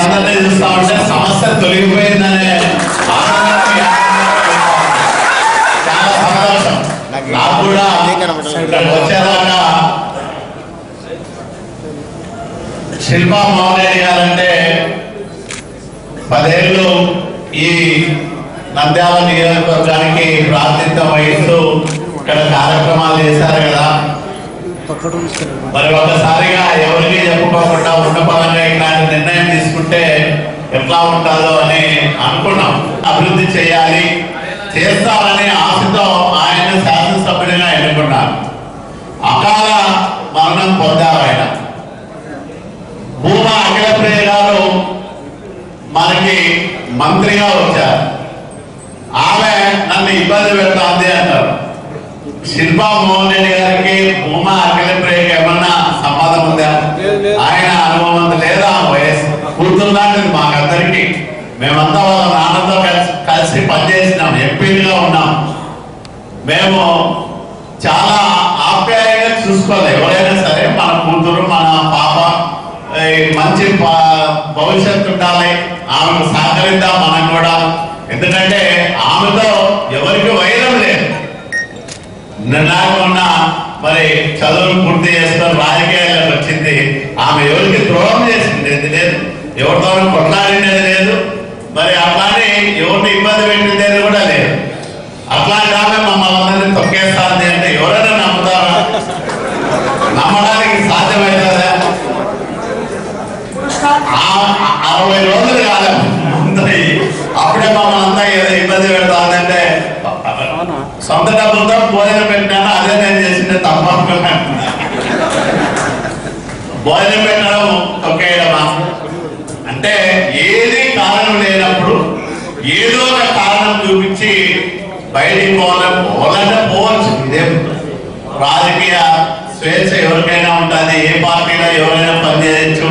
అందరినీ చూస్తా ఉంటే సమస్య తొలగిపోయిందనే చాలా సంతోషం. నాకు కూడా వచ్చేదాకా శిల్పా మోహన్ రెడ్డి గారంటే 10 ఏళ్ళు ఈ నంద్యాల నియోజకవర్గానికి ప్రాతినిధ్యం వహిస్తూ ఇక్కడ కార్యక్రమాలు చేశారు కదా. మరి ఒకసారిగా ఎవరికి చెప్పుకోకుండా ఉండపరంగా ఇలాంటి నిర్ణయం తీసుకుంటే ఎట్లా ఉంటుందో అని అనుకున్నాం. అభివృద్ధి చేయాలి, చేస్తామనే ఆశతో ఆయన శాసనసభ్యుడిగా ఎన్నుకున్నారు. అకాల మరణం పొందారు ఆయన. భూమా అఖిలప్రియ గారు మనకి మంత్రిగా వచ్చారు. ఆమె నన్ను ఇబ్బంది పెడుతోంది అంటారు. శిల్పా మోహన్ రెడ్డి గారికి భూమా అఖిలప్రియకి ఏమన్నా సంబంధం ఉందా? ఆయన అనుభవం లేదా? వయసు కూతురులాంటిది మాకందరికి. మేమంతా వాళ్ళ నాన్నతో కలిసి పనిచేసినాం, ఎంపీలుగా ఉన్నాం. మేము చాలా ఆప్యాయంగా చూసుకోవాలి. ఎవరైనా సరే మన కూతురు, మన పాప మంచి భవిష్యత్తు ఉండాలి, ఆమెకు సహకరిద్దాం మనం కూడా. ఎందుకంటే ఆమెతో ఎవరికి వైరం లేదు. నిర్ణయం మరి చదువులు పూర్తి చేసుకొని రాజకీయాలకు వచ్చింది. ఆమె ఎవరికి ద్రోహం చేసింది లేదు, ఎవరితోనూ కొట్లాడినది లేదు, మరి అట్లానే ఎవరిని ఇబ్బంది పెట్టింది కూడా లేదు. అట్లాంటి ఆమె మమ్మల్ని అందరినీ తొక్కేస్తాంది అంటే ఎవరైనా నమ్ముతారా? నమ్మడానికి సాధ్యమవుతుందా? 60 రోజులు కాదు అప్పుడే మమ్మల్ని అంతా ఏదో ఇబ్బంది పెడతాందంటే సొంత డబ్బులతో భోజనం పెట్టినాను, అదే నేను చేసిందే తప్ప భోజనం పెట్టడం తొక్కేయడమా అంటే ఏది కారణం లేనప్పుడు ఏదో ఒక కారణం చూపించి బయటికి పోవాలంటే పోవచ్చు. ఇదే రాజకీయ స్వేచ్ఛ ఎవరికైనా ఉంటుంది. ఏ పార్టీలో ఎవరైనా పనిచేయచ్చు.